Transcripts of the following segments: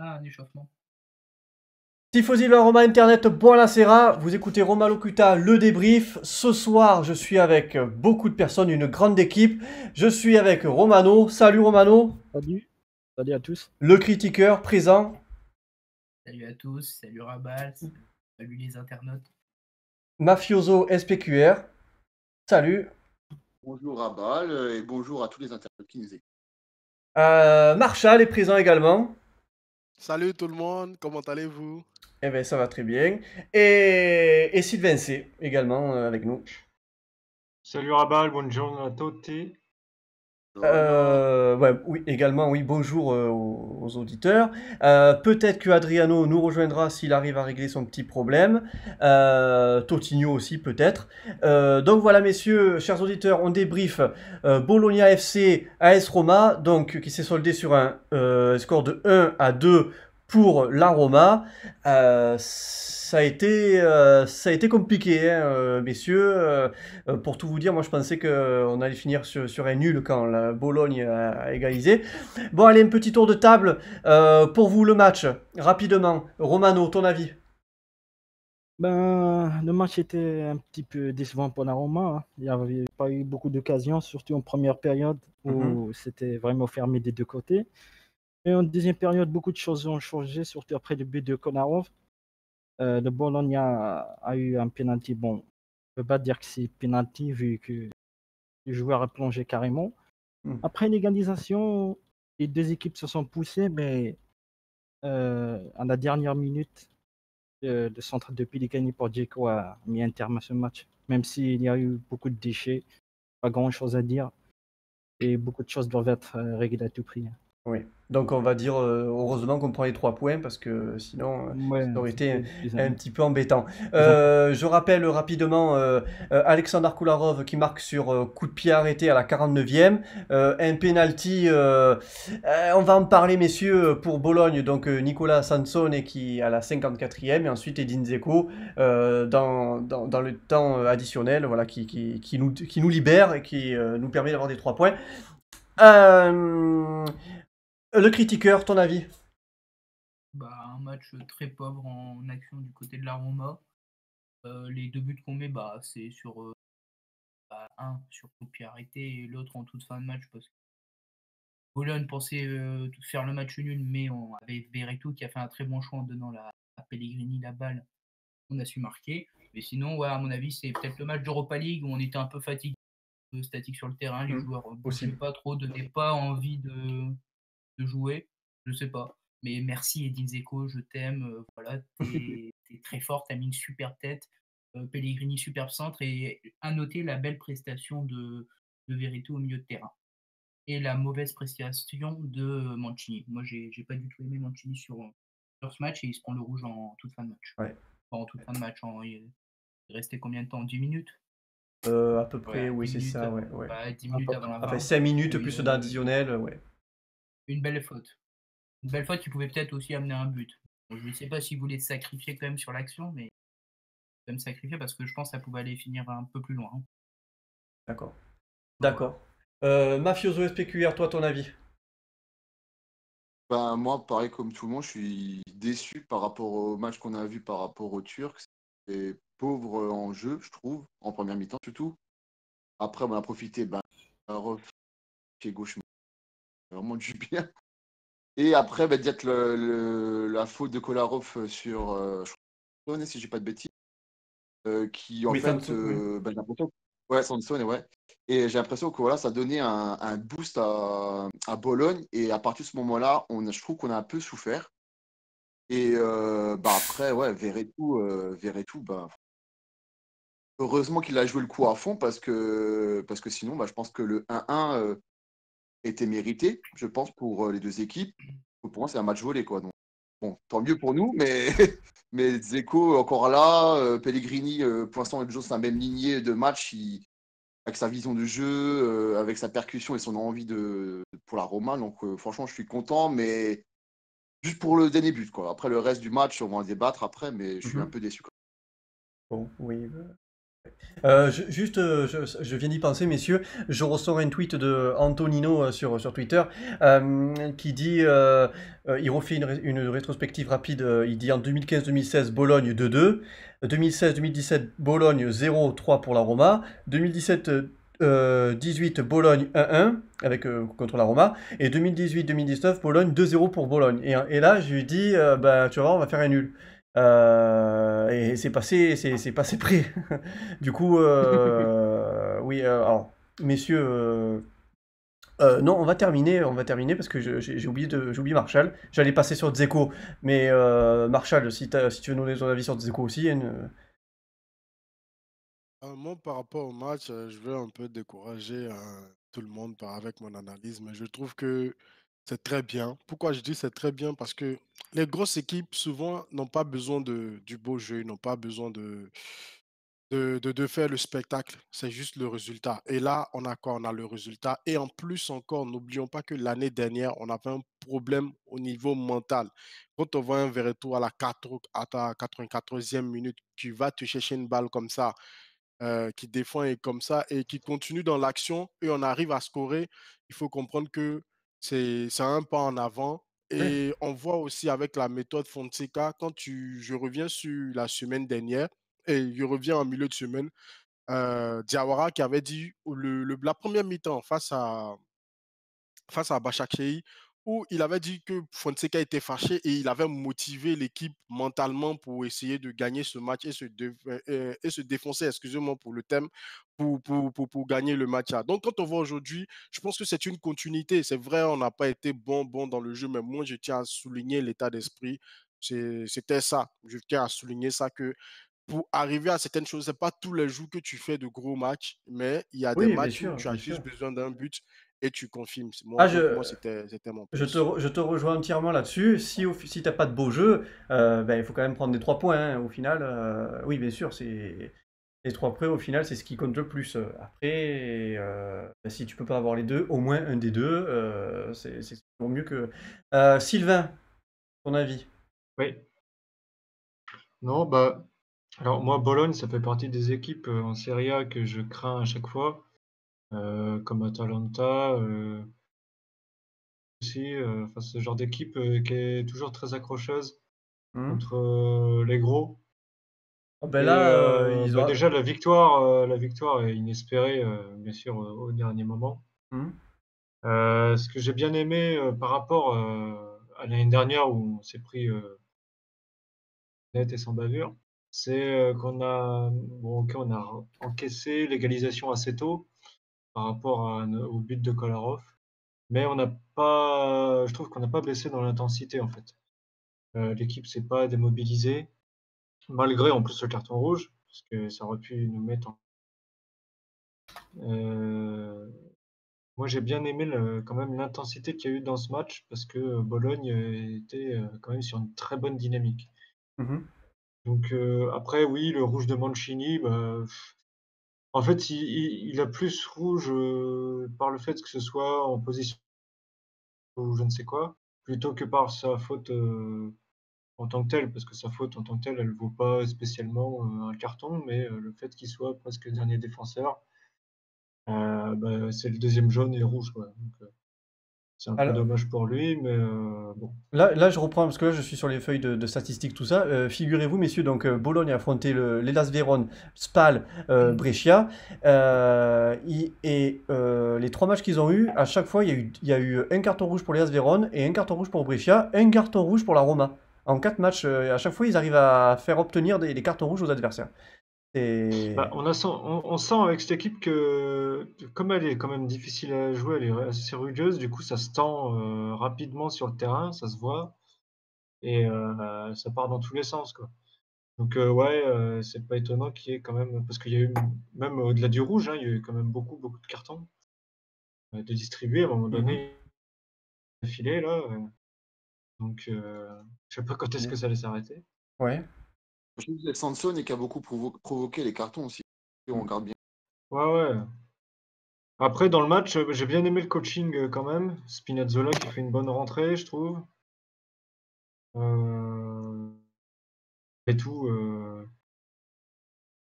Ah, un échauffement. Tifosi de la Roma Internet, buonasera, vous écoutez Roma Locuta, le débrief. Ce soir, je suis avec beaucoup de personnes, une grande équipe. Je suis avec Romano. Salut Romano, Salut, salut à tous. le critiqueur présent. Salut à tous, salut Rabal, salut les internautes. Mafioso SPQR. Salut. Bonjour à Bâle et bonjour à tous les internautes qui nous écoutent. Marshall est présent également. Salut tout le monde, comment allez-vous? Eh bien, ça va très bien. Et Sylvain C également avec nous. Salut Rabal, buongiorno a tutti. Oui, également, oui, bonjour aux auditeurs. Peut-être que Adriano nous rejoindra s'il arrive à régler son petit problème. Totinho aussi, peut-être. Donc voilà, messieurs, chers auditeurs, on débrief Bologna FC AS Roma, donc qui s'est soldé sur un score de 1-2 pour la Roma. Ça a été compliqué, hein, messieurs. Pour tout vous dire, moi je pensais qu'on allait finir sur un nul quand la Bologne a égalisé. Bon, allez, un petit tour de table. Pour vous, le match, rapidement. Romano, ton avis? Le match était un petit peu décevant pour la Roma, hein. Il n'y avait pas eu beaucoup d'occasions, surtout en première période où c'était vraiment fermé des deux côtés. Et en deuxième période, beaucoup de choses ont changé, surtout après le but de Kolarov. Le Bologne a eu un penalty. Bon, on ne peut pas dire que c'est penalty vu que le joueur a plongé carrément. Après l'égalisation, les deux équipes se sont poussées, mais à la dernière minute, le centre de Pellegrini pour Dzeko a mis un terme à ce match. Même s'il y a eu beaucoup de déchets, pas grand-chose à dire, et beaucoup de choses doivent être réglées à tout prix. Oui. Donc on va dire heureusement qu'on prend les 3 points parce que sinon Ouais, ça aurait été plus un petit peu embêtant. important. Je rappelle rapidement Alexander Kolarov qui marque sur coup de pied arrêté à la 49e. Un penalty, on va en parler messieurs pour Bologne, donc Nicolas Sansone qui à la 54e et ensuite Edin Dzeko dans le temps additionnel voilà, qui nous libère et qui nous permet d'avoir des 3 points. Le critiqueur, ton avis? Un match très pauvre en action du côté de la Roma. Les deux buts qu'on met, c'est sur un sur coup de pied arrêté et l'autre en toute fin de match parce que Bologne pensait faire le match nul, mais on avait Verretou qui a fait un très bon choix en donnant à Pellegrini la balle. On a su marquer. Mais sinon, ouais, à mon avis, c'est peut-être le match d'Europa League où on était un peu fatigué, statique sur le terrain, les joueurs ne bougeaient pas trop, donnaient pas envie de jouer, je sais pas. Mais merci Edin Dzeko, je t'aime, voilà, t'es très fort, t'as mis une super tête. Pellegrini, superbe centre. Et à noter la belle prestation de Verretou au milieu de terrain. Et la mauvaise prestation de Mancini. Moi, j'ai pas du tout aimé Mancini sur ce match et il se prend le rouge en toute fin de match. Ouais. Enfin, en toute fin de match, il restait combien de temps? 10 minutes? À peu près, oui, c'est minutes, ça, ouais. 10 minutes avant la fin. Enfin, 5 minutes plus d'additionnel, ouais. Une belle faute. Une belle faute qui pouvait peut-être aussi amener un but. Bon, je ne sais pas s'il voulait se sacrifier quand même sur l'action, mais quand même sacrifier parce que je pense que ça pouvait aller finir un peu plus loin. Hein. D'accord. D'accord. Mafioso SPQR, toi, ton avis? Moi, pareil comme tout le monde, je suis déçu par rapport au match qu'on a vu par rapport aux Turcs. C'est pauvre en jeu, je trouve, en première mi-temps surtout. Après, on a profité, Kolarov, pied gauche, vraiment du bien. Et après, dire que la faute de Kolarov sur, je crois, si je dis pas de bêtises, qui en Oui, fait, oui. j'ai l'impression, ouais, Sansone, ouais. Et j'ai l'impression que voilà, ça donnait un boost à Bologne. Et à partir de ce moment-là, je trouve qu'on a un peu souffert. Et après, ouais, Verretou, heureusement qu'il a joué le coup à fond parce que sinon, je pense que le 1-1 était mérité, je pense, pour les deux équipes. Pour moi, c'est un match volé, quoi. Donc, bon, tant mieux pour nous, mais, mais Dzeko encore là, Pellegrini, pour l'instant, Joe, c'est la même lignée de match, avec sa vision de jeu, avec sa percussion et son envie pour la Roma. Donc, franchement, je suis content, mais juste pour le dernier but, quoi. Après, le reste du match, on va en débattre après, mais je suis un peu déçu. Bon, oui. Je viens d'y penser, messieurs. Je ressors un tweet de Antonino sur Twitter qui dit, il refait une rétrospective rapide. Il dit en 2015-2016, Bologne 2-2. 2016-2017, Bologne 0-3 pour la Roma. 2017-18, Bologne 1-1 contre la Roma. Et 2018-2019, Bologne 2-0 pour Bologne. Et là, je lui dis, bah, tu vas voir, on va faire un nul. Et c'est passé près. Du coup, oui, alors, messieurs, non, on va terminer parce que j'ai oublié Marshall. J'allais passer sur Dzeko, mais Marshall, si tu veux nous donner ton avis sur Dzeko aussi, Moi, par rapport au match, je vais un peu décourager tout le monde avec mon analyse, mais je trouve que c'est très bien. Pourquoi je dis c'est très bien? Parce que les grosses équipes, souvent, n'ont pas besoin du beau jeu, n'ont pas besoin de faire le spectacle. C'est juste le résultat. Et là, on a quoi? On a le résultat. Et en plus encore, n'oublions pas que l'année dernière, on avait un problème au niveau mental. Quand on voit un Verretou à ta 94e minute, qui va te chercher une balle comme ça, qui défend et comme ça et qui continue dans l'action et on arrive à scorer, il faut comprendre que c'est un pas en avant. oui, Et on voit aussi avec la méthode Fonseca, je reviens sur la semaine dernière et je reviens en milieu de semaine, Diawara qui avait dit la première mi-temps face à Başakşehir, où il avait dit que Fonseca était fâché et il avait motivé l'équipe mentalement pour essayer de gagner ce match et se défoncer, excusez-moi pour le thème, pour gagner le match. Donc, quand on voit aujourd'hui, je pense que c'est une continuité. C'est vrai, on n'a pas été bon dans le jeu, mais moi, je tiens à souligner l'état d'esprit. C'était ça. Je tiens à souligner ça que pour arriver à certaines choses, ce n'est pas tous les jours que tu fais de gros matchs, mais il y a des oui, matchs où tu as bien juste sûr. besoin d'un but et tu confirmes. Ah, Donc moi, c'était mon plus. je te rejoins entièrement là-dessus. Si t'as pas de beau jeu, ben, il faut quand même prendre des 3 points, hein. Au final, oui, bien sûr, c'est les 3 points, au final, c'est ce qui compte le plus. Après, ben, si tu peux pas avoir les deux, au moins un des deux, c'est toujours mieux que. Sylvain, ton avis? Oui. Non, bah, alors moi, Bologne, ça fait partie des équipes en Serie A que je crains à chaque fois, comme Atalanta aussi. Enfin, ce genre d'équipe qui est toujours très accrocheuse Hmm. contre les gros. Oh, ben Et là, ils bah, ont. déjà, la victoire est inespérée, bien sûr, au dernier moment. Hmm. Ce que j'ai bien aimé par rapport à l'année dernière où on s'est pris net et sans bavure, c'est bon, ok, on a encaissé l'égalisation assez tôt par rapport au but de Kolarov, mais on n'a pas, je trouve qu'on n'a pas baissé dans l'intensité en fait. L'équipe s'est pas démobilisée, malgré en plus le carton rouge, parce que ça aurait pu nous mettre en. Euh, Moi, j'ai bien aimé quand même l'intensité qu'il y a eu dans ce match parce que Bologne était quand même sur une très bonne dynamique. Mhm. Donc après, oui, le rouge de Mancini, bah, en fait, il a plus rouge par le fait que ce soit en position ou je ne sais quoi, plutôt que par sa faute en tant que telle, parce que sa faute en tant que telle, elle vaut pas spécialement un carton, mais le fait qu'il soit presque dernier défenseur, bah, c'est le deuxième jaune et rouge, quoi. Donc, c'est un peu Alors, dommage pour lui, mais bon. là, je reprends parce que là, je suis sur les feuilles de statistiques, tout ça. Figurez-vous, messieurs, donc Bologne a affronté l'Hellas Vérone, Spal, Brescia. Les 3 matchs qu'ils ont eu, à chaque fois, il y a eu un carton rouge pour l'Hellas Vérone et un carton rouge pour Brescia, un carton rouge pour la Roma. En 4 matchs, à chaque fois, ils arrivent à faire obtenir des cartons rouges aux adversaires. Bah, Et... on sent avec cette équipe que, comme elle est quand même difficile à jouer, elle est assez rugueuse, du coup ça se tend rapidement sur le terrain, ça se voit, et ça part dans tous les sens, quoi. Donc ouais, c'est pas étonnant qu'il y ait quand même, parce qu'il y a eu, même au-delà du rouge, hein, il y a eu quand même beaucoup de cartons de distribuer à un moment Mhm. donné, filet là, donc je sais pas quand est-ce que ça allait s'arrêter. Ouais. Je trouve que c'est Sansone qui a beaucoup provoqué les cartons aussi. Si on regarde bien. Ouais, ouais. Après, dans le match, j'ai bien aimé le coaching quand même. Spinazzola qui fait une bonne rentrée, je trouve. Euh, et tout.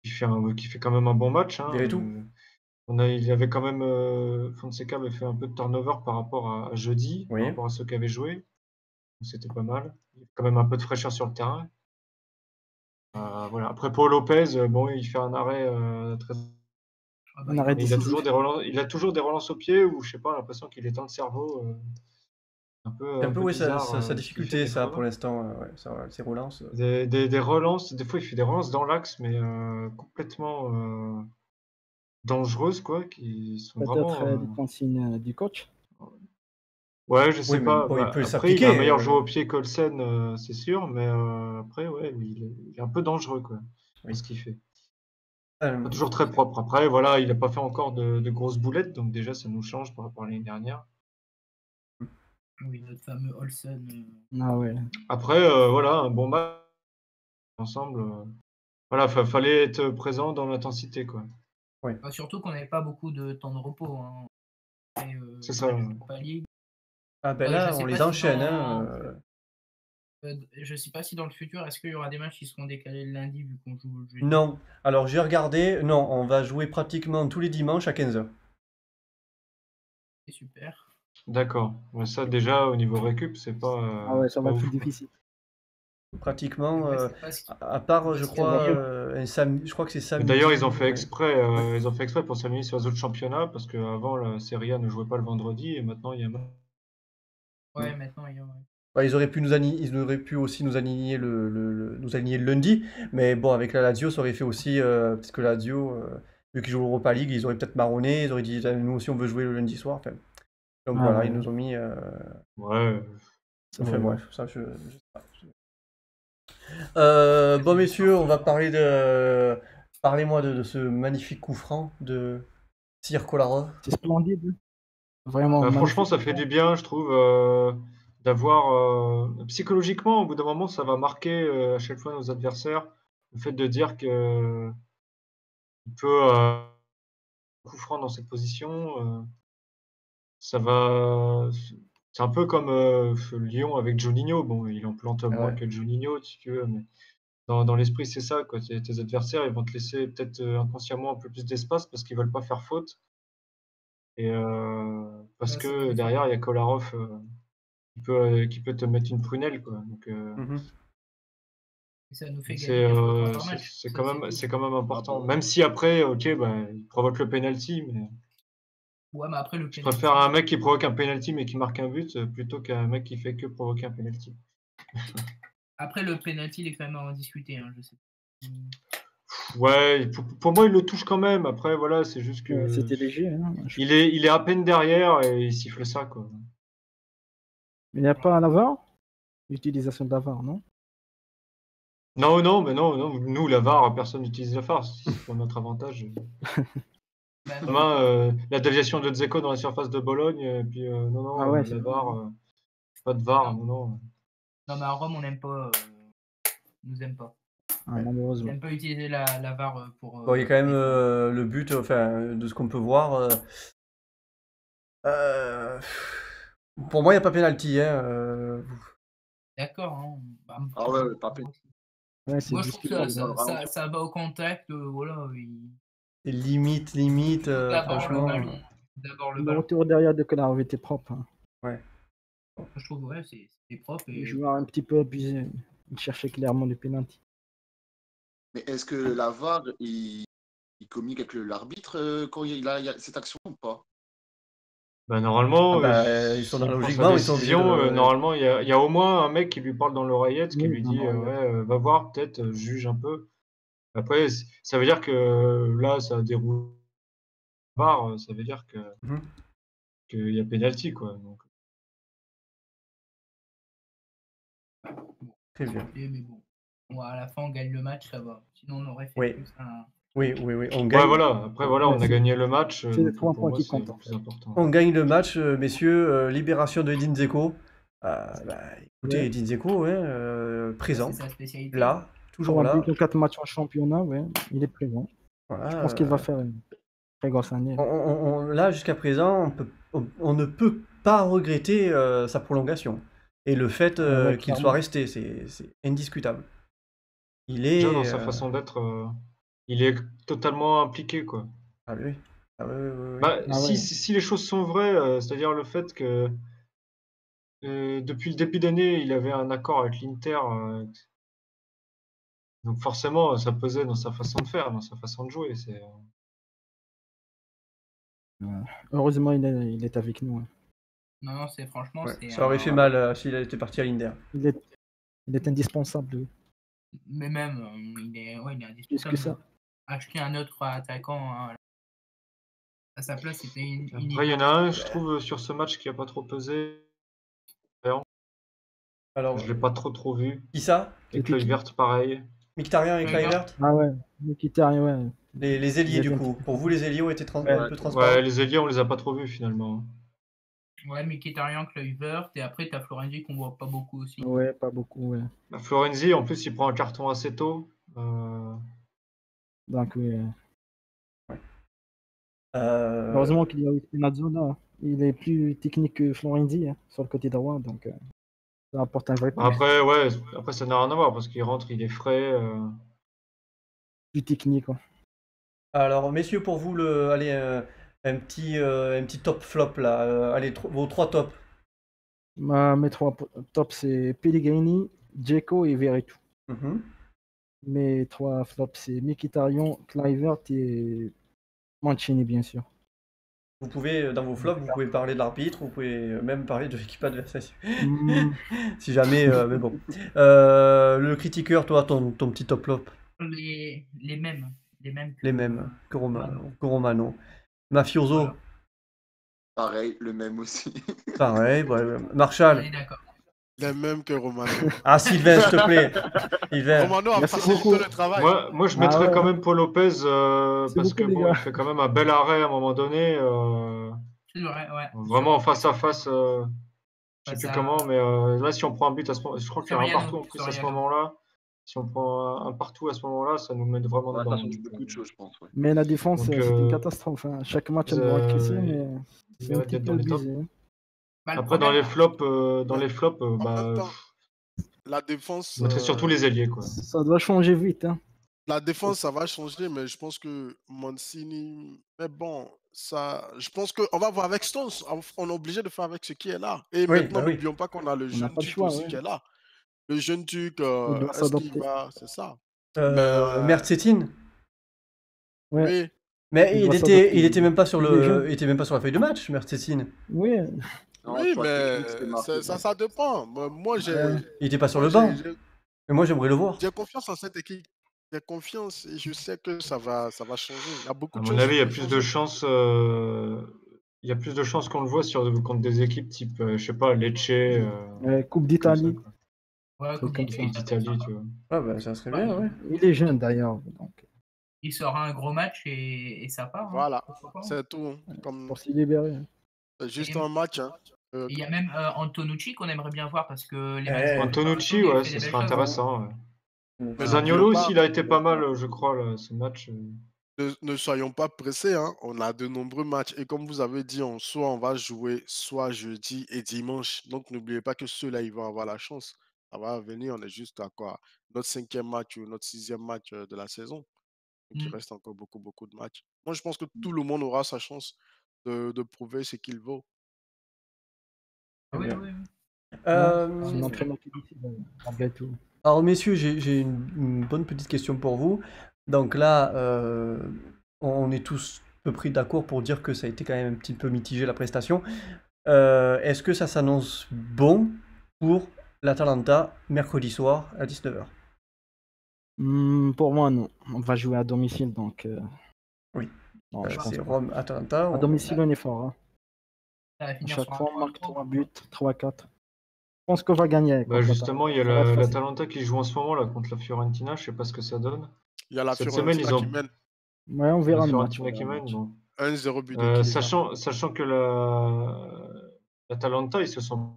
qui fait quand même un bon match. Hein. Verrait tout. Il y avait quand même Fonseca avait fait un peu de turnover par rapport à jeudi, par Oui. rapport à ceux qui avaient joué. Donc c'était pas mal. Il y a quand même un peu de fraîcheur sur le terrain. Voilà. Après Paul Lopez, bon, il fait un arrêt très. Ah bah, Un arrêt Mais il a décisif. toujours des relances au pied où je sais pas, l'impression qu'il éteint le cerveau. C'est Un un peu peu ouais, bizarre sa ce qu'il fait difficulté, des ça, fois. pour l'instant. Ouais, ça, ses relances. Des relances, des fois il fait des relances dans l'axe, mais complètement dangereuses, quoi, qui sont Peut-être vraiment. des consignes du coach. Ouais, je Oui, sais mais pas. bon, il Bah, peut après, il a un s'appliquer. meilleur joueur au pied qu'Olsen, c'est sûr, mais après, ouais, il est un peu dangereux, quoi, Oui. dans ce qu'il fait. Euh, Pas toujours très propre. Après, voilà, il n'a pas fait encore de grosses boulettes, donc déjà, ça nous change par rapport à l'année dernière. oui, notre fameux Olsen. Ah ouais. Après, voilà, un bon match ensemble. Voilà, fallait être présent dans l'intensité, quoi. Bah, surtout qu'on n'avait pas beaucoup de temps de repos. Hein. Après, C'est le ça. match Europa League. Ah ben Je là, sais on pas les si enchaîne. dans... Hein. je sais pas si dans le futur, est-ce qu'il y aura des matchs qui seront décalés le lundi vu qu'on joue le jeudi. Non. Alors j'ai regardé. Non, on va jouer pratiquement tous les dimanches à 15h. C'est super. D'accord. Mais ça, déjà, au niveau récup, c'est Ah ouais, ça pas va être ouf, quoi. difficile. Pratiquement, Ouais, c'est pas ce qui- à part, pas je ce qui crois, va mieux. je crois que c'est Mais samedi. d'ailleurs, ils ont fait ouais. exprès, pour s'amuser sur les autres championnats, parce qu'avant, la Serie A ne jouait pas le vendredi, et maintenant, il y a. Ouais, maintenant, il y a... ouais. Ouais, ils auraient pu aussi nous aligner nous aligner le lundi, mais bon, avec la Lazio, ça aurait fait aussi, parce que la Lazio, vu qu'ils jouent l'Europa League, ils auraient peut-être marronné, ils auraient dit, nous aussi, on veut jouer le lundi soir. Enfin, donc Ah voilà, ouais, ils nous ont mis. Ouais. Enfin ouais. bref, ça, je sais pas. Bon, messieurs, on va Parlez-moi de ce magnifique coup franc de Sir Kolarov. C'est splendide. Vraiment Franchement, magnifique. ça fait du bien, je trouve, d'avoir. Psychologiquement, au bout d'un moment, ça va marquer à chaque fois nos adversaires. Le fait de dire que il peut coup franc dans cette position, ça va. C'est un peu comme Lyon avec Juninho. Bon, il en plante moins Ouais. que Juninho, si tu veux, mais dans l'esprit, c'est ça, quoi. Tes adversaires, ils vont te laisser peut-être inconsciemment un peu plus d'espace parce qu'ils veulent pas faire faute. Et parce Ouais, ça que fait derrière, il y a Kolarov qui peut te mettre une prunelle, quoi. Donc, Mhm. ça nous fait c'est gagner 4 points par match. Ça, cool. c'est quand même important. bon. Même si après, ok, bah, il provoque le penalty, mais Ouais, mais après, le je penalty, préfère un mec qui provoque un penalty mais qui marque un but plutôt qu'un mec qui fait que provoquer un penalty. après, le penalty, il est quand même à en discuter. Hein, je sais. Ouais, pour moi, il le touche quand même. Après, voilà, c'est juste Ouais, que c'était léger. Hein. il est à peine derrière et il siffle ça, quoi. Il n'y a pas la VAR? L'utilisation de la VAR, non? Non, non, mais non, non. Nous, la VAR, personne n'utilise la VAR. C'est pour notre avantage. Bah, non, Demain, la déviation de Dzeko dans la surface de Bologne, et puis non, non, Ah ouais, la c'est vrai. VAR, pas de VAR, non, non. non, mais à Rome, on n'aime pas. Ils nous aiment pas. Ah, Ouais. Ils malheureusement. n'aiment pas utiliser la VAR pour. Bon, il y a quand même le but, enfin, de ce qu'on peut voir. Pour moi, il n'y a pas pénalty. Hein. D'accord. Hein. Bah, Ah ouais, pas pénalty. Ouais, c'est moi, je trouve que discutable. ça va au contact. Voilà. C'est limite, D'abord le franchement. ballon. D'abord le Le ballon. retour derrière de Kolarov était propre. Hein. Ouais. Je trouve, ouais, c'est propre. Le Et... joueur a un petit peu abusé. Il cherchait clairement le penalty. Mais est-ce que la VAR, il communique avec l'arbitre quand il y a cette action ou pas? Bah, normalement, Ah bah, ils sont s'il prend sa logiquement, ils sont obligés décision, de. normalement, il y a au moins un mec qui lui parle dans l'oreillette, qui Oui, lui dans dit l'oreillette. ouais, va voir, peut-être, juge un peu. Après, ça veut dire que là, ça déroule VAR, ça veut dire Mhm. qu'il y a pénalty, quoi. Donc, Très bien. Mais bon. Bon, à la fin, on gagne le match, ça va. Sinon, on aurait fait Oui. plus un. Oui, on ouais, gagne. voilà. Après, voilà, Ouais, on a c'est- gagné le match, C'est les donc 3 pour points moi, qui c'est comptent, le en plus fait. important. On gagne le match, messieurs. Libération de Edin Dzeko. Écoutez, Ouais. Edin Dzeko, présent, C'est sa spécialité. là, toujours 3 là. buts en 4 matchs en championnat, ouais. Il est présent. Voilà, Je pense qu'il va faire une très grosse année. là, jusqu'à présent, on ne peut pas regretter sa prolongation. Et le fait Ouais, qu'il soit clairement. resté, c'est indiscutable. Il Déjà, est. dans sa façon d'être, il est totalement impliqué, quoi. Ah oui. Ah oui, oui, oui, oui. Bah, Ah si ouais. si les choses sont vraies, c'est-à-dire le fait que, depuis le début d'année, il avait un accord avec l'Inter, donc forcément, ça pesait dans sa façon de faire, dans sa façon de jouer, c'est, Heureusement, il est avec nous, hein. Non, c'est franchement, Ouais, c'est ça aurait fait un. mal s'il était parti à l'Inter. Il est, il est indispensable, lui. Mais même, il est Plus que indispensable. ça. Acheter un autre attaquant à sa place, c'était après il y en a un, je trouve, sur ce match qui a pas trop pesé. Alors, Je l'ai pas trop vu. qui ça? Et C'était qui? Kluivert, pareil. Mkhitaryan et Kluivert. Kluivert? Ah ouais, Mkhitaryan, ouais. Les Ils ailiers, du étaient coup. Pour vous, les ailiers ont été Ouais. un peu transparents? Ouais, les ailiers, on les a pas trop vus finalement. Ouais, Mkhitaryan, Kluivert, et après, t'as Florenzi qu'on voit pas beaucoup aussi. Ouais, pas beaucoup, ouais. Bah, Florenzi, en plus, il prend un carton assez tôt. Donc, oui. Euh, Heureusement qu'il y a aussi Nazzona, hein. Il est plus technique que Florenzi, hein, sur le côté droit, donc ça apporte un vrai plus. Après, ouais, après ça n'a rien à voir parce qu'il rentre, il est frais. Plus technique, quoi. Alors, messieurs, pour vous, allez, un petit top flop là. Allez, vos 3 tops. Mes trois tops, c'est Pellegrini, Dzeko et Veretout. Mhm. Mes trois flops, c'est Mkhitaryan, Kluivert et Mancini, bien sûr. Vous pouvez, dans vos flops, vous pouvez parler de l'arbitre, vous pouvez même parler de l'équipe adverse. Hmm, Si jamais, mais bon. Le critiqueur, toi, ton petit top flop. Les mêmes. Les mêmes que Les mêmes que Romano. Romano. Mafioso, Voilà. Pareil, le même aussi. pareil. Ouais, On Marshall. est d'accord. Les mêmes que Romano. Ah, Sylvain, s'il te plaît. Sylvain. Romano a Merci facilité beaucoup. le travail. Moi, je Ah mettrais ouais, quand hein. même Paul Lopez Merci parce que beaucoup, les bon, gars. il fait quand même un bel arrêt à un moment donné. C'est vrai, ouais. Vraiment en face à face. Je sais Face plus à comment, mais là, si on prend un but à ce moment, je crois qu'il y a un partout en plus à ce Soriano. moment-là. Si on prend un partout à ce moment-là, ça nous met vraiment Ouais, dedans. ça change Donc, beaucoup de choses, je pense. Ouais. Mais la défense, donc, c'était une catastrophe, hein. Chaque match, elle doit encaisser, mais il c'est un mérite petit d'être peu dans les tops. abusé, hein. Bah, le Après, dans problème, les flops, En bah, même temps, la défense, je mettrais surtout les ailiers, quoi. Ça doit changer vite, hein. ça va changer, mais je pense que Mancini. Mais bon, ça, je pense qu'on va voir avec Stones. On est obligé de faire avec ce qui est là. Et Oui, maintenant, bah oui. n'oublions pas qu'on a le On n'a jeune pas le Turc choix, aussi ouais. qui est là. Le jeune Turc, Il doit est-ce qu'il s'adapter. va. C'est ça. Mais Mertzetine. Ouais, Mais il il doit était, s'adapter. il était même pas sur Il est jeune. il était même pas sur la feuille de match, Mertzetine. Oui, Non, oui, sur la mais technique, c'était marqué. ça dépend. Moi, Il était pas sur moi, le banc. j'ai Mais moi, j'aimerais le voir. confiance en cette équipe. J'ai confiance et je sais que ça va changer. Il y a beaucoup À de mon choses avis, qui il y a peuvent plus de changer. chances. Il y a plus de chances qu'on le voit contre des équipes type, je sais pas, Lecce, Coupe comme ça, d'Italie, quoi. ouais, truc comme ça. Coupe d'Italie, tu vois. Ah bah, ça serait Bah, bien, ouais. Il est jeune d'ailleurs, donc il sort un gros match et ça part, hein. Voilà, Pourquoi pas, hein. c'est tout. Comme pour s'y libérer. c'est juste Et un match. Hein. il y a même Antonucci qu'on aimerait bien voir parce que les matchs Eh, de Antonucci, préparation, il ouais, fait ce des belles serait choses, hein. intéressant. Ouais. Mais Zaniolo n'oublions aussi, pas, il a été pas mal, je crois, là, ce match. ne soyons pas pressés. Hein. On a de nombreux matchs. Et comme vous avez dit, soit on va jouer soit jeudi et dimanche. Donc n'oubliez pas que ceux-là, ils vont avoir la chance. Ça va venir. On est juste à quoi? Notre 5e match ou notre 6e match de la saison. Donc il Mm. reste encore beaucoup de matchs. Moi, je pense que tout le monde aura sa chance de prouver ce qu'il vaut. Très Oui, bien. oui, oui. C'est un Euh, entraîneur qui décide, malgré tout. alors, messieurs, j'ai une bonne petite question pour vous. Donc là, on est tous à peu près d'accord pour dire que ça a été quand même un petit peu mitigé la prestation. Est-ce que ça s'annonce bon pour l'Atalanta mercredi soir à 19h? Pour moi, non. On va jouer à domicile, donc Oui, non, je pense c'est pas. Rome-Atalanta. À domicile, on est fort, hein. Ça va À finir chaque sur un fois, on marque 3-0. 3 buts, 3-4. Je pense qu'on va gagner Bah contre justement, il y a ça va être facile. l'Atalanta qui joue en ce moment là contre la Fiorentina. Je sais pas ce que ça donne. Il y a la Cette semaine, Fiorentina ils qui ont mène Ouais, on la verra le match. Fiorentina qui mène. Donc, 1-0 but de Chiesa. sachant que l'Atalanta, ils se sont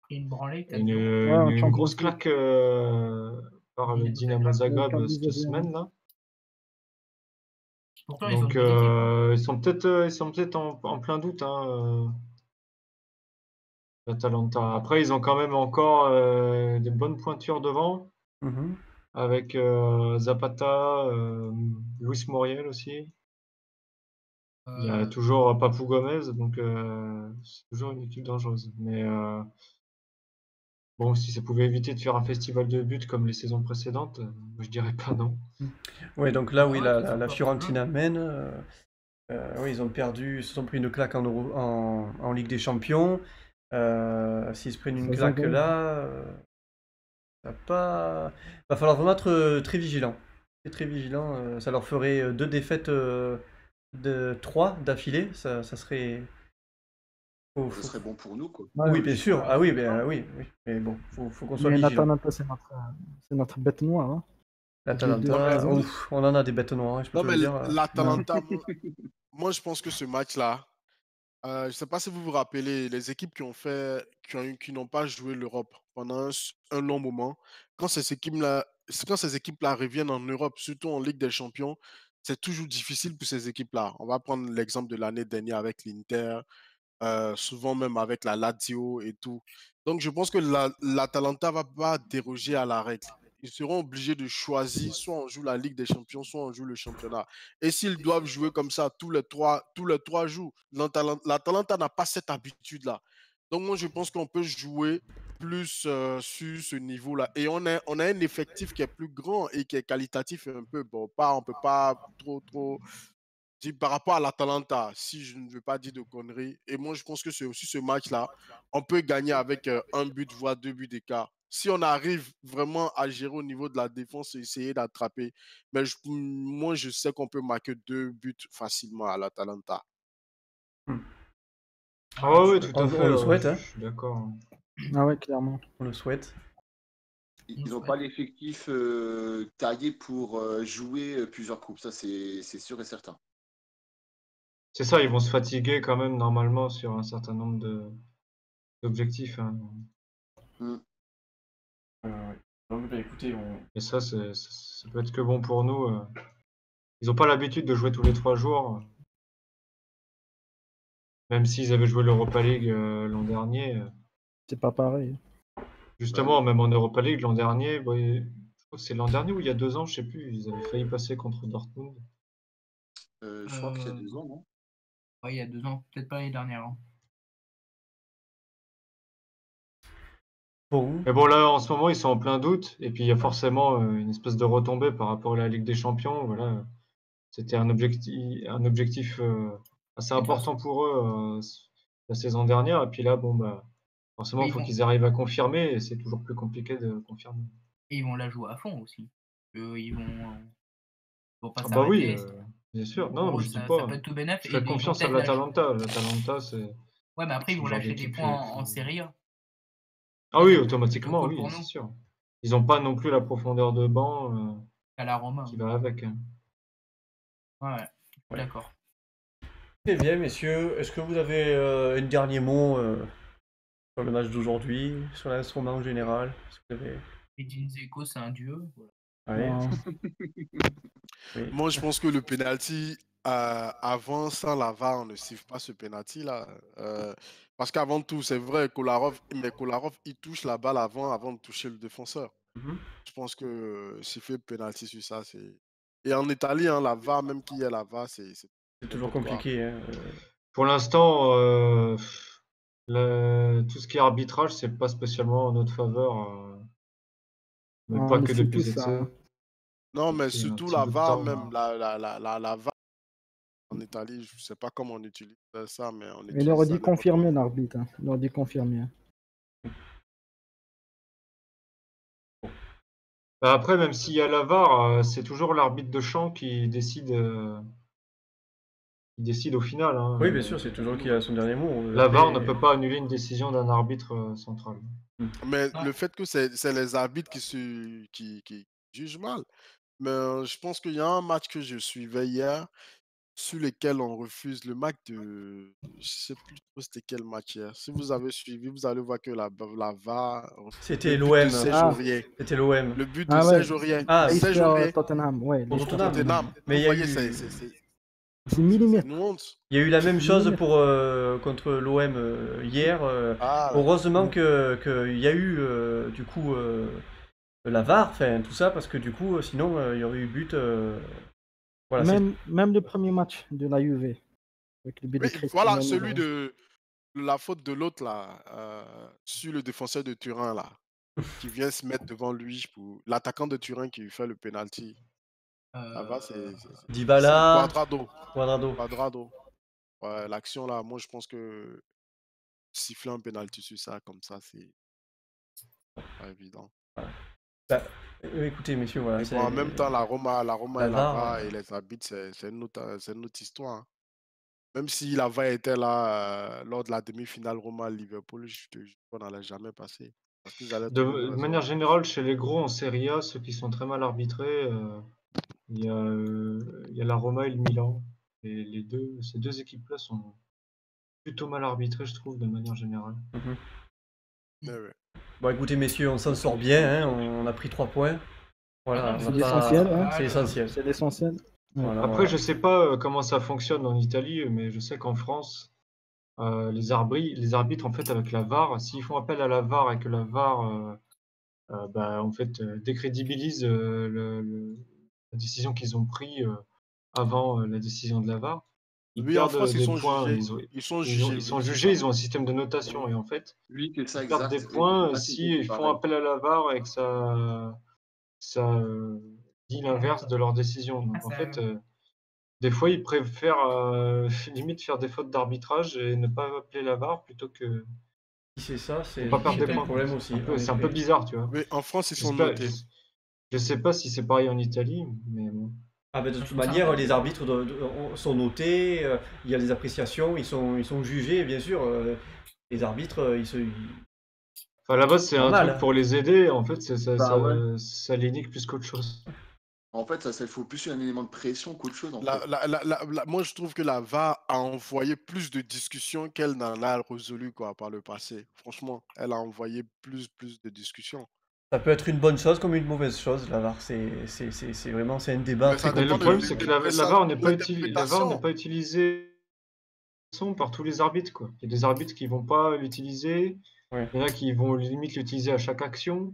Pris une branlée, une, 4-0. Ouais, en une Champions grosse League. claque par le Dinamo Zagreb cette semaine là. Pourtant, ils ont Donc une bonne équipe, hein. ils sont peut-être en plein doute, hein, l'Atalanta. Après, ils ont quand même encore des bonnes pointures devant. Mhm. avec Zapata, Luis Muriel aussi. Il y a toujours Papou Gomez, donc c'est toujours une équipe dangereuse. Mais bon, si ça pouvait éviter de faire un festival de buts comme les saisons précédentes, je dirais pas non. Oui, donc là, oui, Ouais, ils sont la pas Fiorentina mène. Oui, ils ont perdu, ils se sont pris une claque en Ligue des Champions. S'ils se prennent une Ça claque s'engage. là, ça va pas. Va falloir vraiment être très vigilant. Très vigilant. Ça leur ferait 2 défaites de 3 d'affilée. Ça serait. Ce serait bon pour nous, quoi. Ouais, Oui, bien sûr. Ouais, Ah oui, ouais. oui, oui. Mais bon, faut qu'on soit mais vigilant. l'Atalanta, c'est notre bête noire. Hein. Les deux. Non, mais, L'Atalanta, ouf, on en a des bêtes noires, hein, je peux non, te mais le dire. l'Atalanta, moi, je pense que ce match-là, je ne sais pas si vous vous rappelez, les équipes qui n'ont pas joué l'Europe pendant un long moment, quand ces équipes-là reviennent en Europe, surtout en Ligue des Champions, c'est toujours difficile pour ces équipes-là. On va prendre l'exemple de l'année dernière avec l'Inter, souvent même avec la Lazio et tout. Donc, je pense que l'Atalanta ne va pas déroger à la règle. Ils seront obligés de choisir, soit on joue la Ligue des Champions, soit on joue le championnat. Et s'ils doivent jouer comme ça tous les trois jours, l'Atalanta n'a pas cette habitude-là. Donc, moi, je pense qu'on peut jouer plus sur ce niveau-là. Et on a un effectif qui est plus grand et qui est qualitatif un peu. Bon, on ne peut pas trop par rapport à l'Atalanta, si je ne veux pas dire de conneries, et moi je pense que c'est aussi ce match-là, on peut gagner avec un but, voire 2 buts d'écart. Si on arrive vraiment à gérer au niveau de la défense et essayer d'attraper, mais moi je sais qu'on peut marquer 2 buts facilement à l'Atalanta. Ah oui, tout à fait. On le souhaite, hein. Je suis d'accord. Ah ouais, clairement. On le souhaite. Ils n'ont pas l'effectif taillé pour jouer plusieurs coupes, ça c'est sûr et certain. C'est ça, ils vont se fatiguer quand même normalement sur un certain nombre d'objectifs, hein. Ouais. Donc, bah, écoutez, Et ça peut être que bon pour nous. Ils n'ont pas l'habitude de jouer tous les 3 jours. Même s'ils avaient joué l'Europa League l'an dernier. C'est pas pareil. Justement, même en Europa League l'an dernier, je crois que c'est l'an dernier ou il y a 2 ans, je sais plus, ils avaient failli passer contre Dortmund. Je crois qu'il y a 2 ans, non? Ouais, il y a 2 ans, peut-être pas l'année dernière. Hein. bon. Mais bon, là, en ce moment, ils sont en plein doute. Et puis, il y a forcément une espèce de retombée par rapport à la Ligue des Champions. Voilà. C'était un objectif assez important pour eux la saison dernière. Et puis là, bon, bah, forcément, Mais il faut qu'ils arrivent à confirmer. Et c'est toujours plus compliqué de confirmer. Et ils vont la jouer à fond aussi. Ils vont pas Ah bah oui, s'arrêter. bien sûr. Pour Non, eux, je dis ça pas. peut être tout bénef. Je Et fais ils vont confiance à peut-être lâcher. l'Atalanta. L'Atalanta, c'est Ouais, mais après, ils ce vont genre lâcher des d'équipe points en Serie A. Ah oui, Ça peut être automatiquement, cool oui, pour c'est nous. sûr. Ils n'ont pas non plus la profondeur de banc À la Roma. qui va avec. Hein. Ouais, Ouais. d'accord. Très bien, messieurs. Est-ce que vous avez un dernier mot sur le match d'aujourd'hui, sur l'AS Roma en général? Est-ce que vous avez... Edin Dzeko, c'est un dieu. Voilà. Ouais. Non. Oui. Moi je pense que le penalty, avant ça, la VAR, on ne siffle pas ce penalty-là. Parce qu'avant tout, c'est vrai, Kolarov, il touche la balle avant de toucher le défenseur. Mhm. Je pense que siffler penalty sur ça, c'est. Et en Italie, hein, la VAR, même qu'il y ait la VAR, c'est C'est toujours n'importe quoi. compliqué. Hein. Pour l'instant, tout ce qui est arbitrage, c'est pas spécialement en notre faveur. Mais Non, pas mais que c'est depuis tout cette ça. saison. Non, mais Depuis un surtout petit la bout de VAR, temps, même la VAR en Italie, je ne sais pas comment on utilise ça, mais on Il utilise aurait ça dit n'importe confirmer, comment. l'arbitre. Hein. Il aurait dit confirmer. Hein. Bah après, même s'il y a la VAR, c'est toujours l'arbitre de champ qui décide au final. Hein. Oui, bien sûr, c'est toujours qui a son dernier mot. La Après, VAR ne peut pas annuler une décision d'un arbitre central. Mais Ouais. le fait que c'est les arbitres qui jugent mal. Mais je pense qu'il y a un match que je suivais hier sur lequel on refuse le match de. Je sais plus trop c'était quel match hier. Si vous avez suivi, vous allez voir que la VAR. c'était Le but de l'OM. Serge Ah. Aurier. C'était l'OM. Le but de Ah ouais. Serge Aurier. Ah, Serge Leicester, Aurier. Tottenham. Ouais, Pour Leicester, Tottenham. Mais Mais il y vous a voyez, eu... C'est millimètre. une honte. Il y a eu la même chose Millimètre. pour, contre l'OM hier. Ah, là. Heureusement Ouais. qu'il y a eu du coup la VAR, enfin tout ça, parce que du coup, sinon, il y aurait eu but. Voilà, Même le premier match de la Juve, avec le but de Mais Cristiano voilà, celui Ronaldo. de la faute de l'autre là, sur le défenseur de Turin là, qui vient se mettre devant lui pour l'attaquant de Turin qui fait le penalty. Là-bas, c'est Dybala, Cuadrado. Cuadrado. Cuadrado. Ouais, l'action là, moi je pense que siffler un penalty sur ça, comme ça, c'est pas évident. Bah, écoutez, messieurs, voilà. Mais bon, en même temps, la Roma la et la VAR, VAR et les arbitres, c'est une autre histoire. Hein. Même si la VAR était là lors de la demi-finale Roma-Liverpool, je te jure qu'on n'allait jamais passer. Parce qu'ils allaient toujours nous De manière raisonner. générale, chez les gros en Serie A, ceux qui sont très mal arbitrés, il y a la Roma et le Milan. Et ces deux équipes-là sont plutôt mal arbitrées, je trouve, de manière générale. Mais ouais. Bon, écoutez, messieurs, on s'en sort bien, hein, on a pris 3 points. Voilà, C'est on va l'essentiel, pas- hein. C'est essentiel. C'est l'essentiel. Voilà, Après, voilà. je sais pas comment ça fonctionne en Italie, mais je sais qu'en France, les arbitres, en fait, avec la VAR, s'ils font appel à la VAR et que la VAR, en fait, décrédibilise la décision qu'ils ont prise avant la décision de la VAR, ils Oui, en perdent France, ils des sont points. jugés. Ils sont jugés, Ils oui, sont c'est jugés, ça. ils ont un système de notation. Et en fait, Oui, que ça, ils perdent exact. des Et je sais points pas si s'ils c'est font pareil. appel à la VAR et que ça dit l'inverse de leur décision. Donc en fait, des fois, ils préfèrent limite faire des fautes d'arbitrage et ne pas appeler la VAR plutôt que Si c'est ça, pour c'est pas perdre des un points. problème aussi. C'est un en peu effet. bizarre, tu vois. Oui, en France, ils Je sont sais pas, notés. je sais pas si c'est pareil en Italie, mais bon. Ah ben, de toute manière, les arbitres sont notés, il y a les appréciations, ils sont jugés, bien sûr. Les arbitres, Enfin, là-bas, c'est un normal, truc hein. pour les aider. En fait, Bah ouais. ça les nique plus qu'autre chose. En fait, ça faut plus un élément de pression qu'autre chose, en fait. Moi, je trouve que la VAR a envoyé plus de discussions qu'elle n'en a résolu quoi, par le passé. Franchement, elle a envoyé plus de discussions. Ça peut être une bonne chose comme une mauvaise chose, la VAR. C'est vraiment c'est un débat Mais très ça Mais le dépend de compliqué. problème, c'est que la VAR n'est pas l'interprétation. utilisée par tous les arbitres, quoi. Il y a des arbitres qui vont pas l'utiliser. Ouais. Il y en a qui vont limite l'utiliser à chaque action.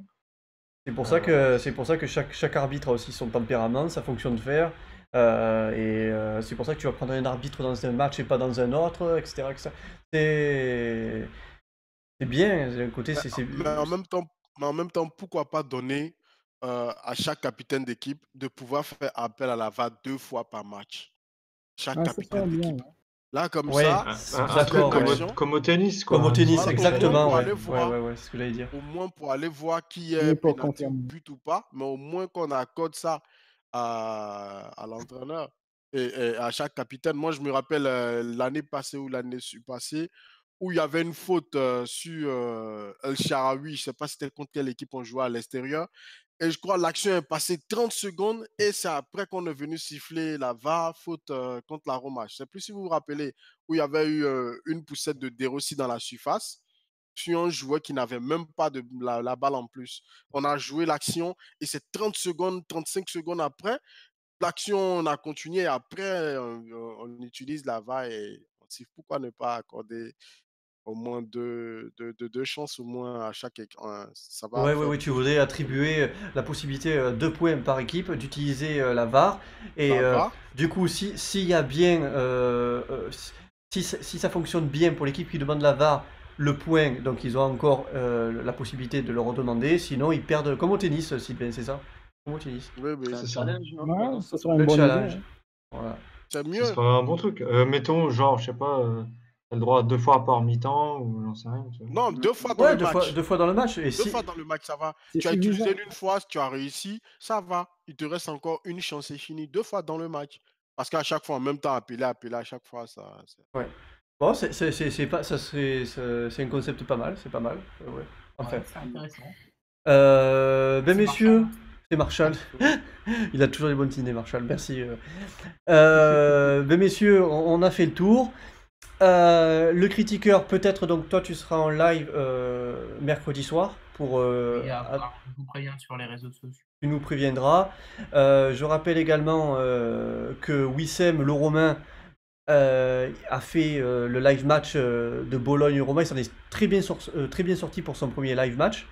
C'est pour ça que chaque arbitre a aussi son tempérament, sa fonction de faire. C'est pour ça que tu vas prendre un arbitre dans un match et pas dans un autre, etc. etc. C'est bien, d'un côté, Mais en même temps, pourquoi pas donner à chaque capitaine d'équipe de pouvoir faire appel à la VAR 2 fois par match. Chaque Ah, ça capitaine serait bien. d'équipe. Là, comme Ouais, ça, Un truc d'accord, ouais. comme au tennis, quoi. Comme au tennis, Voilà, au exactement, moins pour ouais. aller voir. Ouais, c'est ce que j'allais dire. Au moins pour aller voir qui Oui, est pour penalty ou confirmer. but ou pas, mais au moins qu'on accorde ça à l'entraîneur et à chaque capitaine. Moi, je me rappelle l'année passée ou l'année passée où il y avait une faute sur El Shaarawy. Je ne sais pas c'était contre quelle équipe on jouait à l'extérieur. Et je crois que l'action est passée 30 secondes et c'est après qu'on est venu siffler la VAR, faute contre la Roma. Je ne sais plus si vous vous rappelez où il y avait eu une poussette de De Rossi dans la surface sur un joueur qui n'avait même pas la balle en plus. On a joué l'action et c'est 30 secondes, 35 secondes après, l'action on a continué et après on utilise la VAR et on se dit pourquoi ne pas accorder au moins deux chances au moins à chaque équipe. Ça va faire Ouais, tu plus voudrais de attribuer la possibilité 2 points par équipe d'utiliser la VAR. Et la VAR. du coup, s'il y a bien, si ça fonctionne bien pour l'équipe qui demande la VAR, le point, donc ils ont encore la possibilité de le redemander. Sinon, ils perdent, comme au tennis, Sylvain, c'est ça? Comme au tennis. Oui, C'est un C'est ça. challenge, non? Ouais, ça serait Le une bonne challenge. idée. Voilà. c'est Ce mieux. serait un bon truc. Mettons, genre, je sais pas, t'as le droit à 2 fois par mi-temps ou j'en sais rien. Tu vois. Non, 2 fois dans Ouais, le match. 2 fois dans le match. Et 2 si... fois dans le match, ça va. C'est Tu as suffisant. utilisé une fois, tu as réussi, ça va. Il te reste encore une chance, c'est fini. 2 fois dans le match. Parce qu'à chaque fois, en même temps, appeler à chaque fois, ça. Ouais. Bon, c'est pas, c'est un concept pas mal, c'est pas mal. Ouais. Enfin. Ouais, c'est intéressant. Ben C'est messieurs, Marshall. c'est Marshall. Il a toujours les bonnes idées, Marshall. Merci. Ben messieurs, on a fait le tour. Le critiqueur, peut-être donc toi tu seras en live mercredi soir pour. Et à voir, je vous préviens sur les réseaux sociaux. Tu nous préviendras. Je rappelle également que Wissem, le Romain, a fait le live match de Bologne-Roma. Il s'en est très bien sorti pour son premier live match.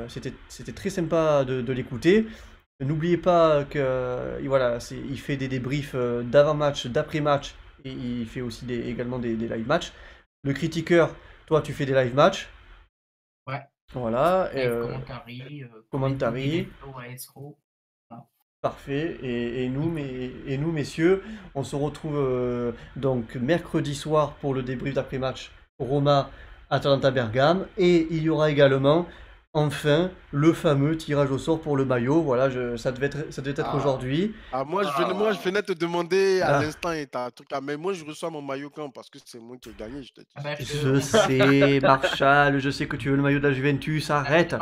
C'était très sympa de l'écouter. N'oubliez pas que voilà, il fait des débriefs d'avant-match, d'après-match, et il fait aussi également des live matchs. Le critiqueur, toi, tu fais des live matchs. Ouais. Voilà. Live commentary, Commentary. ASRO. Voilà. Parfait. Et nous, messieurs, on se retrouve donc mercredi soir pour le débrief d'après-match Roma Atalanta Bergame. Et il y aura également, enfin, le fameux tirage au sort pour le maillot. Voilà, ça devait être aujourd'hui. Moi, je venais te demander à Ah. l'instant et t'as un truc mais moi, je reçois mon maillot quand? Parce que c'est moi qui ai gagné, je te dis. Ah bah, Je sais, Marshall, je sais que tu veux le maillot de la Juventus, arrête.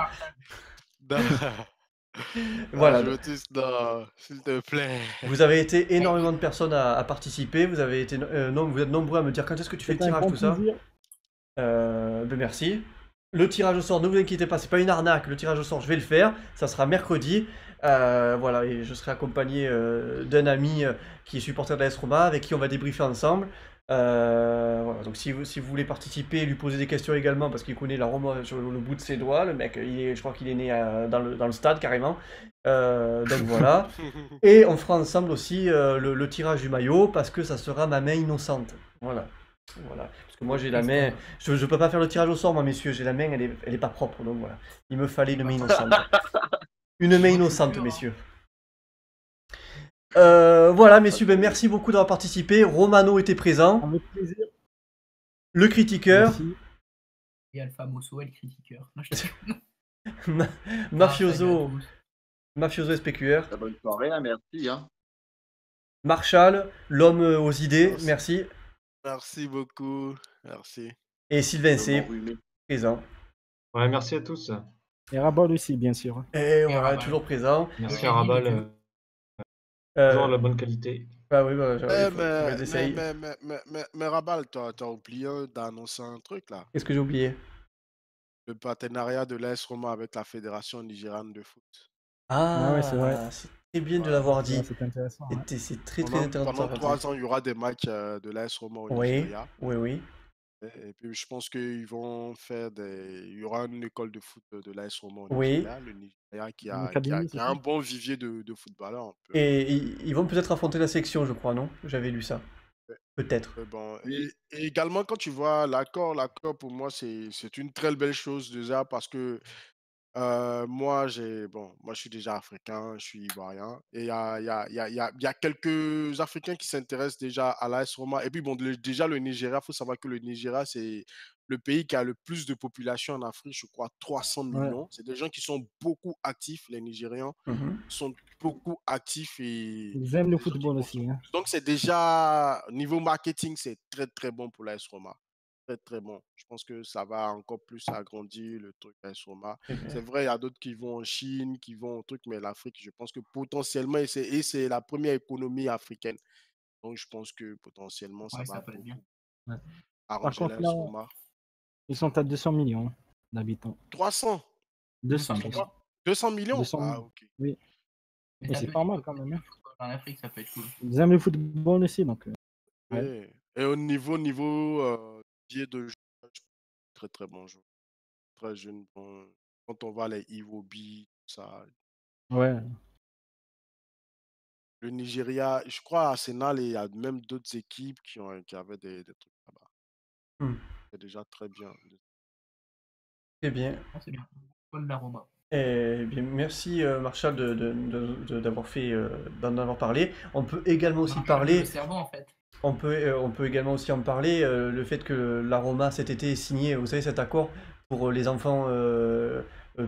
Voilà. Juventus, non, s'il te plaît. Vous avez été énormément de personnes à participer. Vous avez été vous êtes nombreux à me dire quand est-ce que tu fais le tirage, tout ça. Ben merci. Le tirage au sort, ne vous inquiétez pas, c'est pas une arnaque. Le tirage au sort, je vais le faire. Ça sera mercredi. Voilà, et je serai accompagné d'un ami qui est supporter de l'AS Roma, avec qui on va débriefer ensemble. Voilà, donc si vous voulez participer, lui poser des questions également, parce qu'il connaît la Roma sur le bout de ses doigts, le mec, je crois qu'il est né dans le stade carrément. Donc voilà. Et on fera ensemble aussi le tirage du maillot, parce que ça sera ma main innocente. Voilà. Parce que moi j'ai la main. Je peux pas faire le tirage au sort, moi, messieurs. J'ai la main, elle est pas propre, donc voilà. Il me fallait une main innocente. Une main innocente, messieurs. Voilà, messieurs, ben, merci beaucoup d'avoir participé. Romano était présent. Avec plaisir. Le critiqueur. Merci. Et Alpha Mosso et le critiqueur. Mafioso. Mafioso SPQR. Bonne soirée, hein, merci. Hein. Marshall, l'homme aux idées, merci. Merci beaucoup. Merci. Et Sylvain C. présent. Ouais, merci à tous. Et Rabal aussi, bien sûr. Et voilà, Rabal. Toujours présent. Merci à Rabal. Toujours la bonne qualité. Bah oui, bah, mais Rabal, toi, t'as oublié d'annoncer un truc là. Qu'est-ce que j'ai oublié? Le partenariat de l'AS Roma avec la Fédération nigériane de foot. Ah ouais, c'est vrai. C'est très bien de l'avoir dit. C'est intéressant. C'est très intéressant. Pendant 3 ans, il y aura des matchs de l'AS Roma au Nigeria. Oui. Et puis je pense qu'il y aura une école de foot de l'AS Roma au Nigeria, le Nigeria qui a un bon vivier de footballeurs. Et ils vont peut-être affronter la section, je crois, non? J'avais lu ça. Peut-être. Bon. Et également, quand tu vois l'accord pour moi, c'est une très belle chose déjà parce que moi, je suis déjà africain, je suis ivoirien. Et il y a quelques Africains qui s'intéressent déjà à l'AS Roma. Et puis, déjà, le Nigeria, il faut savoir que le Nigeria, c'est le pays qui a le plus de population en Afrique, je crois 300 millions. Ouais. C'est des gens qui sont beaucoup actifs, les Nigérians sont beaucoup actifs. Et ils aiment le football aussi. Hein. Donc, c'est déjà, niveau marketing, c'est très, très bon pour l'AS Roma. Très, très bon. Je pense que ça va encore plus agrandir le truc à Roma. C'est vrai, il y a d'autres qui vont en Chine, qui vont au truc, mais l'Afrique, je pense que potentiellement, c'est la première économie africaine. Donc, je pense que potentiellement, ça va beaucoup arranger l'AS Roma. Ils sont à 200 millions d'habitants. 300 200 millions. 200 millions 200 millions. Ah, ok. Oui. Et c'est pas mal quand même. Hein. En Afrique, ça peut être cool. Ils aiment le football aussi, donc. Ouais. Et au niveau de jeu, très très bon jeu. Très jeune. Bon. Quand on voit les Iwobi, ça. Ouais. Le Nigeria, je crois Arsenal et il y a même d'autres équipes qui avaient des trucs là-bas. C'est déjà très bien. Très bien. C'est bien. Paul Laroma. Eh bien, merci Marshall d'avoir d'en avoir parlé. On peut également aussi parler. Le cerveau, en fait. On peut également aussi en parler, le fait que l'Aroma cet été ait signé, vous savez, cet accord pour les enfants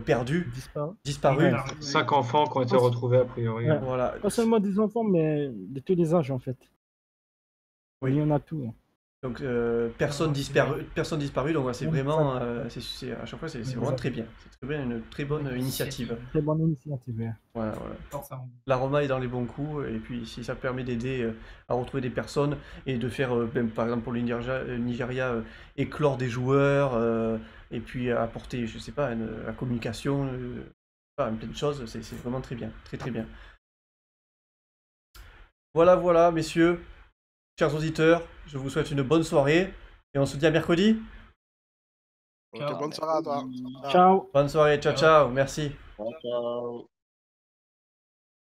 perdus, disparus. 5 enfants qui ont été retrouvés a priori. Ouais. Voilà. Pas seulement des enfants, mais de tous les âges en fait. Oui. Il y en a tout. Hein. Donc personne disparue, donc c'est vraiment, à chaque fois c'est vraiment très bien. C'est une très bonne initiative. Très bonne initiative. Voilà. La Roma est dans les bons coups, et puis si ça permet d'aider à retrouver des personnes et de faire, par exemple pour le Nigeria, éclore des joueurs, et puis apporter, je sais pas, la communication, plein de choses, c'est vraiment très bien, très très bien. Voilà, messieurs. Chers auditeurs, je vous souhaite une bonne soirée et on se dit à mercredi. Ok, Ciao. bonne soirée à toi. Salut. Ciao. Ciao. Bonne soirée, ciao Ciao. ciao, merci. Ciao, ciao.